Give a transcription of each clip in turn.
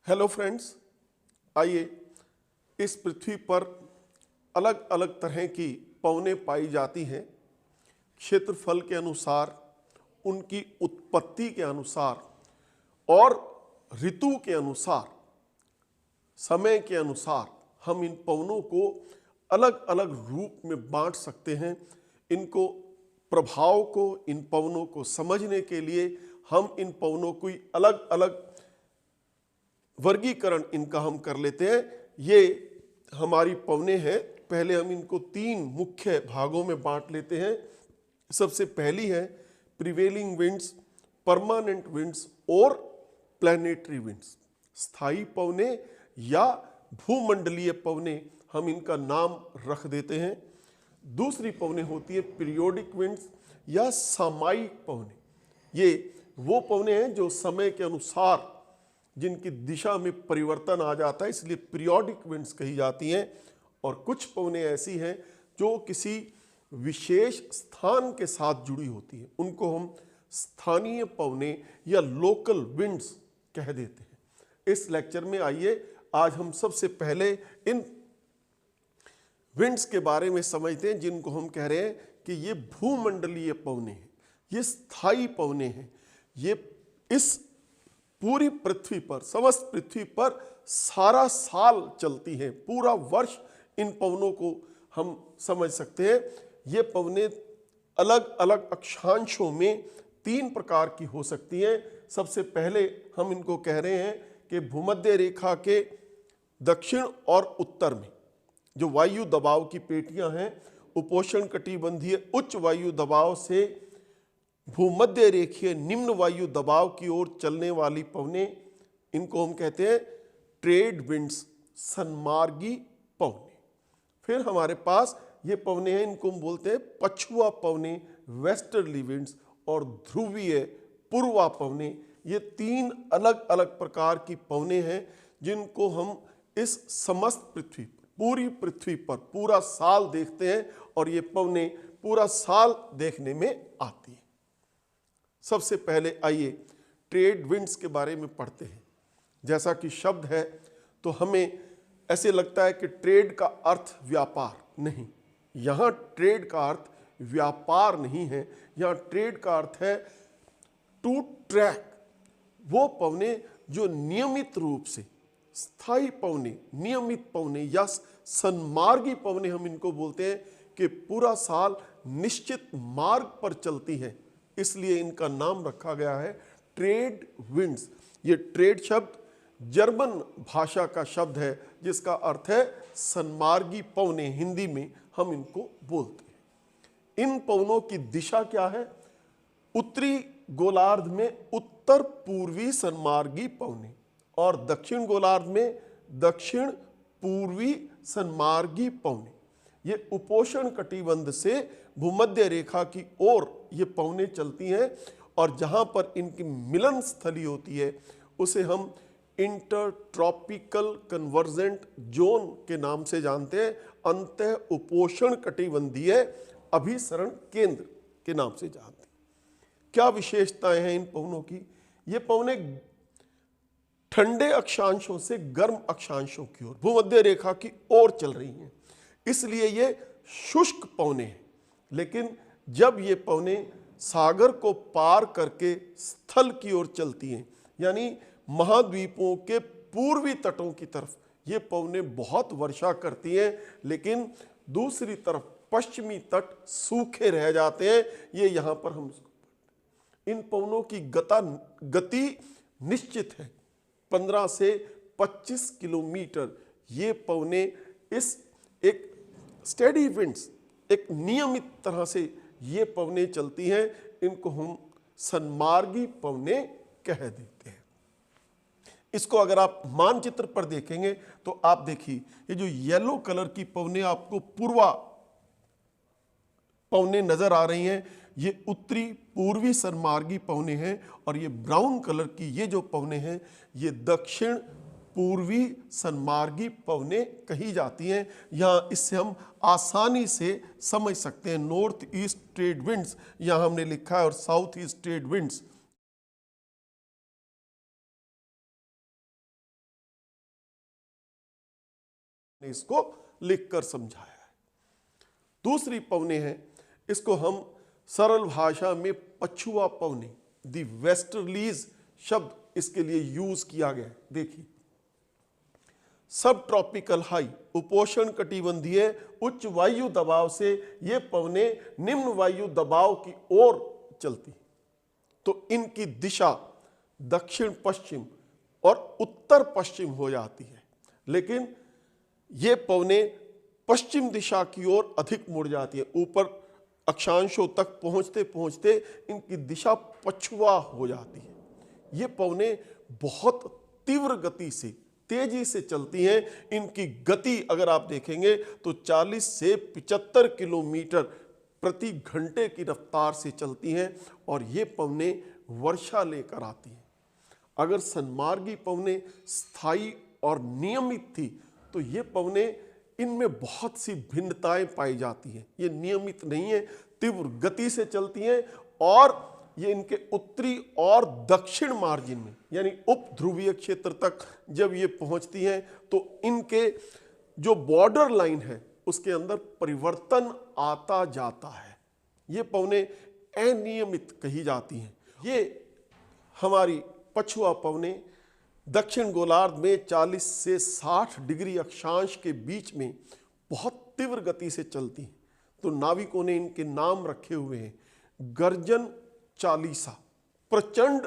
Hello friends, आइए इस पृथ्वी पर अलग अलग तरह की पवनें पाई जाती हैं। क्षेत्रफल के अनुसार, उनकी उत्पत्ति के अनुसार और ऋतु के अनुसार, समय के अनुसार हम इन पवनों को अलग अलग रूप में बांट सकते हैं। इनको प्रभाव को, इन पवनों को समझने के लिए हम इन पवनों को अलग अलग वर्गीकरण इनका हम कर लेते हैं। ये हमारी पवनें हैं। पहले हम इनको तीन मुख्य भागों में बांट लेते हैं। सबसे पहली है प्रिवेलिंग विंड्स, परमानेंट विंड्स और प्लैनेटरी विंड्स। स्थायी पवनें या भूमंडलीय पवनें, हम इनका नाम रख देते हैं। दूसरी पवनें होती है पीरियोडिक विंड्स या सामयिक पवनें। ये वो पवनें हैं जो समय के अनुसार जिनकी दिशा में परिवर्तन आ जाता है, इसलिए पीरियोडिक विंड्स कही जाती हैं। और कुछ पवनें ऐसी हैं जो किसी विशेष स्थान के साथ जुड़ी होती हैं, उनको हम स्थानीय पवनें या लोकल विंड्स कह देते हैं। इस लेक्चर में आइए आज हम सबसे पहले इन विंड्स के बारे में समझते हैं, जिनको हम कह रहे हैं कि ये भूमंडलीय पवनें हैं, ये स्थायी पवनें हैं। ये इस पूरी पृथ्वी पर, समस्त पृथ्वी पर सारा साल चलती है, पूरा वर्ष इन पवनों को हम समझ सकते हैं। ये पवनें अलग अलग अक्षांशों में तीन प्रकार की हो सकती हैं। सबसे पहले हम इनको कह रहे हैं कि भूमध्य रेखा के दक्षिण और उत्तर में जो वायु दबाव की पेटियां हैं, उपोष्ण कटिबंधीय उच्च वायु दबाव से भूमध्य रेखीय निम्न वायु दबाव की ओर चलने वाली पवनें, इनको हम कहते हैं ट्रेड विंड्स, सन्मार्गी पवनें। फिर हमारे पास ये पवनें हैं, इनको हम बोलते हैं पछुआ पवनें, वेस्टर्ली विंड्स, और ध्रुवीय पूर्वा पवनें। ये तीन अलग अलग प्रकार की पवनें हैं जिनको हम इस समस्त पृथ्वी पर, पूरी पृथ्वी पर पूरा साल देखते हैं, और ये पवनें पूरा साल देखने में आती हैं। सबसे पहले आइए ट्रेड विंड्स के बारे में पढ़ते हैं। जैसा कि शब्द है तो हमें ऐसे लगता है कि ट्रेड का अर्थ व्यापार, नहीं, यहाँ ट्रेड का अर्थ व्यापार नहीं है। यहाँ ट्रेड का अर्थ है टू ट्रैक। वो पवनें जो नियमित रूप से, स्थायी पवनें, नियमित पवनें या सन्मार्गी पवनें हम इनको बोलते हैं, कि पूरा साल निश्चित मार्ग पर चलती है, इसलिए इनका नाम रखा गया है ट्रेड विंड्स। ये ट्रेड शब्द जर्मन भाषा का शब्द है जिसका अर्थ है सन्मार्गी पवनें। हिंदी में हम इनको बोलते हैं। इन पवनों की दिशा क्या है? उत्तरी गोलार्ध में उत्तर पूर्वी सन्मार्गी पवनें और दक्षिण गोलार्ध में दक्षिण पूर्वी सन्मार्गी पवनें। ये उपोष्ण कटिबंध से भूमध्य रेखा की ओर ये पवनें चलती हैं, और जहां पर इनकी मिलन स्थली होती है उसे हम इंटरट्रॉपिकल कन्वर्जेंट जोन के नाम से जानते हैं। अंतः उपोष्ण कटिबंधीय अभिसरण केंद्र के नाम से जानते हैं। क्या विशेषताएं हैं इन पवनों की? ये पवनें ठंडे अक्षांशों से गर्म अक्षांशों की ओर, भूमध्य रेखा की ओर चल रही हैं, इसलिए ये शुष्क पवनें हैं। लेकिन जब ये पवनें सागर को पार करके स्थल की ओर चलती हैं, यानी महाद्वीपों के पूर्वी तटों की तरफ, ये पवनें बहुत वर्षा करती हैं, लेकिन दूसरी तरफ पश्चिमी तट सूखे रह जाते हैं। ये यहाँ पर हम इन पवनों की गति निश्चित है, 15 से 25 किलोमीटर। ये पवनें इस एक स्टेडी विंड्स, एक नियमित तरह से ये पवनें चलती हैं। इनको हम सन्मार्गी पवनें कह देते हैं। इसको अगर आप मानचित्र पर देखेंगे तो आप देखिए, ये जो येलो कलर की पवनें आपको पूर्वा पवनें नजर आ रही हैं, ये उत्तरी पूर्वी सन्मार्गी पवनें हैं, और ये ब्राउन कलर की ये जो पवनें हैं, ये दक्षिण पूर्वी सन्मार्गी पवनें कही जाती हैं। यहाँ इससे हम आसानी से समझ सकते हैं। नॉर्थ ईस्ट ट्रेड विंड्स यहाँ हमने लिखा है, और साउथ ईस्ट ट्रेड विंड्स इसको लिखकर समझाया है। दूसरी पवने हैं, इसको हम सरल भाषा में पछुआ पवने, दी वेस्टर्लीज शब्द इसके लिए यूज किया गया है। देखिए, सब ट्रॉपिकल हाई, उपोष्ण कटिबंधीय उच्च वायु दबाव से ये पवने निम्न वायु दबाव की ओर चलती, तो इनकी दिशा दक्षिण पश्चिम और उत्तर पश्चिम हो जाती है। लेकिन ये पवने पश्चिम दिशा की ओर अधिक मुड़ जाती है, ऊपर अक्षांशों तक पहुंचते पहुंचते इनकी दिशा पछुआ हो जाती है। ये पवने बहुत तीव्र गति से, तेजी से चलती हैं। इनकी गति अगर आप देखेंगे तो 40 से 75 किलोमीटर प्रति घंटे की रफ्तार से चलती हैं और ये पवने वर्षा लेकर आती हैं। अगर सन्मार्गी पवने स्थायी और नियमित थी तो ये पवने, इनमें बहुत सी भिन्नताएं पाई जाती हैं। ये नियमित नहीं है, तीव्र गति से चलती हैं और ये इनके उत्तरी और दक्षिण मार्जिन में यानी उप ध्रुवीय क्षेत्र तक जब ये पहुंचती हैं तो इनके जो बॉर्डर लाइन है उसके अंदर परिवर्तन आता जाता है। ये पवने अनियमित कही जाती हैं। ये हमारी पछुआ पवने दक्षिण गोलार्ध में 40 से 60 डिग्री अक्षांश के बीच में बहुत तीव्र गति से चलती हैं। तो नाविकों ने इनके नाम रखे हुए हैं, गर्जन 40, प्रचंड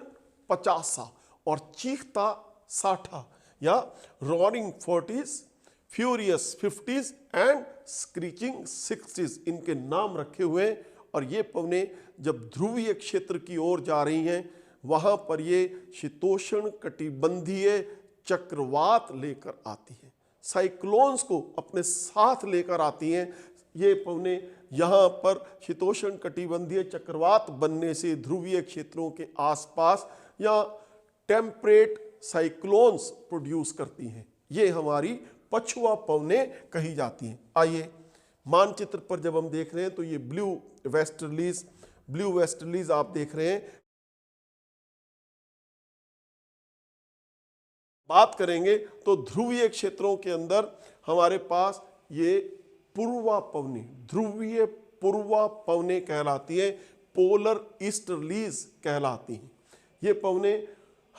50 और चीखता 60 या roaring 40s, furious 50s and screeching 60s इनके नाम रखे हुए हैं। और ये पवने जब ध्रुवीय क्षेत्र की ओर जा रही हैं वहां पर ये शीतोष्ण कटिबंधीय चक्रवात लेकर आती हैं, साइक्लोन्स को अपने साथ लेकर आती हैं। ये पवने यहाँ पर शीतोष्ण कटिबंधीय चक्रवात बनने से ध्रुवीय क्षेत्रों के आसपास या टेम्परेट साइक्लोन्स प्रोड्यूस करती हैं। ये हमारी पछुआ पवने कही जाती हैं। आइए मानचित्र पर जब हम देख रहे हैं तो ये ब्लू वेस्टर्लीज आप देख रहे हैं। बात करेंगे तो ध्रुवीय क्षेत्रों के अंदर हमारे पास ये पूर्वा पवने, ध्रुवीय पूर्वा पवने कहलाती है, पोलर ईस्टर्लीज कहलाती हैं। ये पवने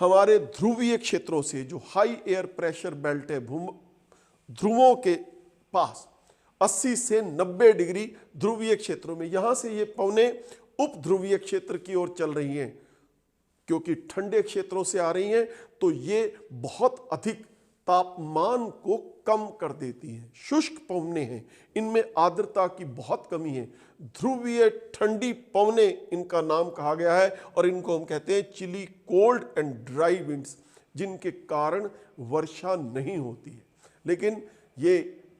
हमारे ध्रुवीय क्षेत्रों से, जो हाई एयर प्रेशर बेल्ट है ध्रुवों के पास 80 से 90 डिग्री ध्रुवीय क्षेत्रों में, यहां से ये पवने उप ध्रुवीय क्षेत्र की ओर चल रही हैं। क्योंकि ठंडे क्षेत्रों से आ रही हैं तो ये बहुत अधिक तापमान को कम कर देती हैं। शुष्क पवने हैं, इनमें आर्द्रता की बहुत कमी है। ध्रुवीय ठंडी पवने इनका नाम कहा गया है और इनको हम कहते हैं chilly cold and dry winds, जिनके कारण वर्षा नहीं होती है। लेकिन ये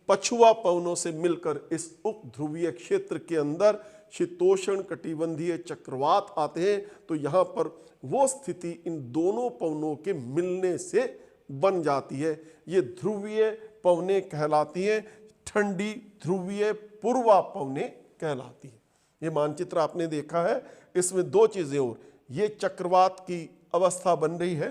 पछुआ पवनों से मिलकर इस उप ध्रुवीय क्षेत्र के अंदर शीतोष्ण कटिबंधीय चक्रवात आते हैं तो यहाँ पर वो स्थिति इन दोनों पवनों के मिलने से बन जाती है। ये ध्रुवीय पवने कहलाती हैं, ठंडी ध्रुवीय पूर्वा पवने कहलाती है। ये मानचित्र आपने देखा है, इसमें दो चीजें और, ये चक्रवात की अवस्था बन रही है,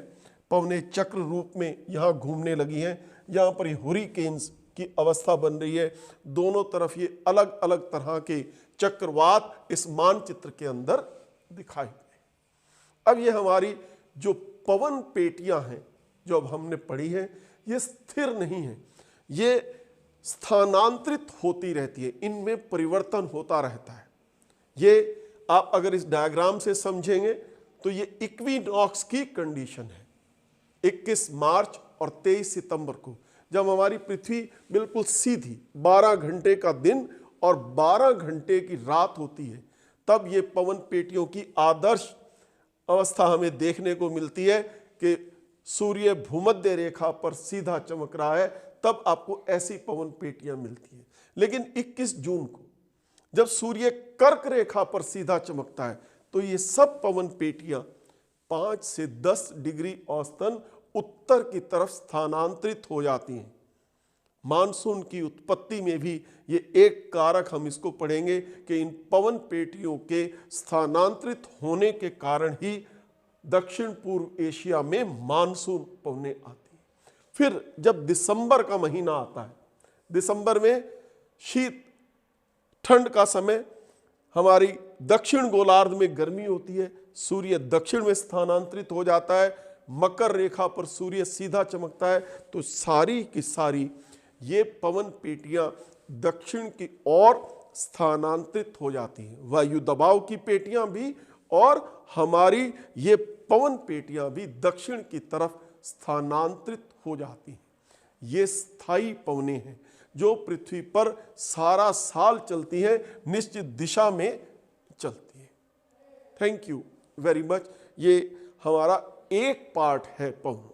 पवने चक्र रूप में यहाँ घूमने लगी हैं। यहाँ पर ये हुरिकेन्स की अवस्था बन रही है। दोनों तरफ ये अलग अलग तरह के चक्रवात इस मानचित्र के अंदर दिखाई दे। अब ये हमारी जो पवन पेटियां हैं जो अब हमने पढ़ी है, ये स्थिर नहीं है, ये स्थानांतरित होती रहती है, इनमें परिवर्तन होता रहता है। ये आप अगर इस डायग्राम से समझेंगे तो ये इक्विनॉक्स की कंडीशन है। 21 मार्च और 23 सितंबर को जब हमारी पृथ्वी बिल्कुल सीधी 12 घंटे का दिन और 12 घंटे की रात होती है, तब ये पवन पेटियों की आदर्श अवस्था हमें देखने को मिलती है कि सूर्य भूमध्य रेखा पर सीधा चमक रहा है, तब आपको ऐसी पवन पेटियां मिलती हैं। लेकिन 21 जून को जब सूर्य कर्क रेखा पर सीधा चमकता है तो ये सब पवन पेटियां 5 से 10 डिग्री औसतन उत्तर की तरफ स्थानांतरित हो जाती हैं। मानसून की उत्पत्ति में भी ये एक कारक हम इसको पढ़ेंगे कि इन पवन पेटियों के स्थानांतरित होने के कारण ही दक्षिण पूर्व एशिया में मानसून पवने आती हैं। फिर जब दिसंबर का महीना आता है, दिसंबर में शीत ठंड का समय, हमारी दक्षिण गोलार्ध में गर्मी होती है, सूर्य दक्षिण में स्थानांतरित हो जाता है, मकर रेखा पर सूर्य सीधा चमकता है। तो सारी की सारी ये पवन पेटियां दक्षिण की ओर स्थानांतरित हो जाती हैं। वायु दबाव की पेटियां भी और हमारी ये पवन पेटियां भी दक्षिण की तरफ स्थानांतरित हो जाती हैं। ये स्थायी पवनें हैं जो पृथ्वी पर सारा साल चलती हैं, निश्चित दिशा में चलती हैं। Thank you very much. ये हमारा एक पार्ट है पवन।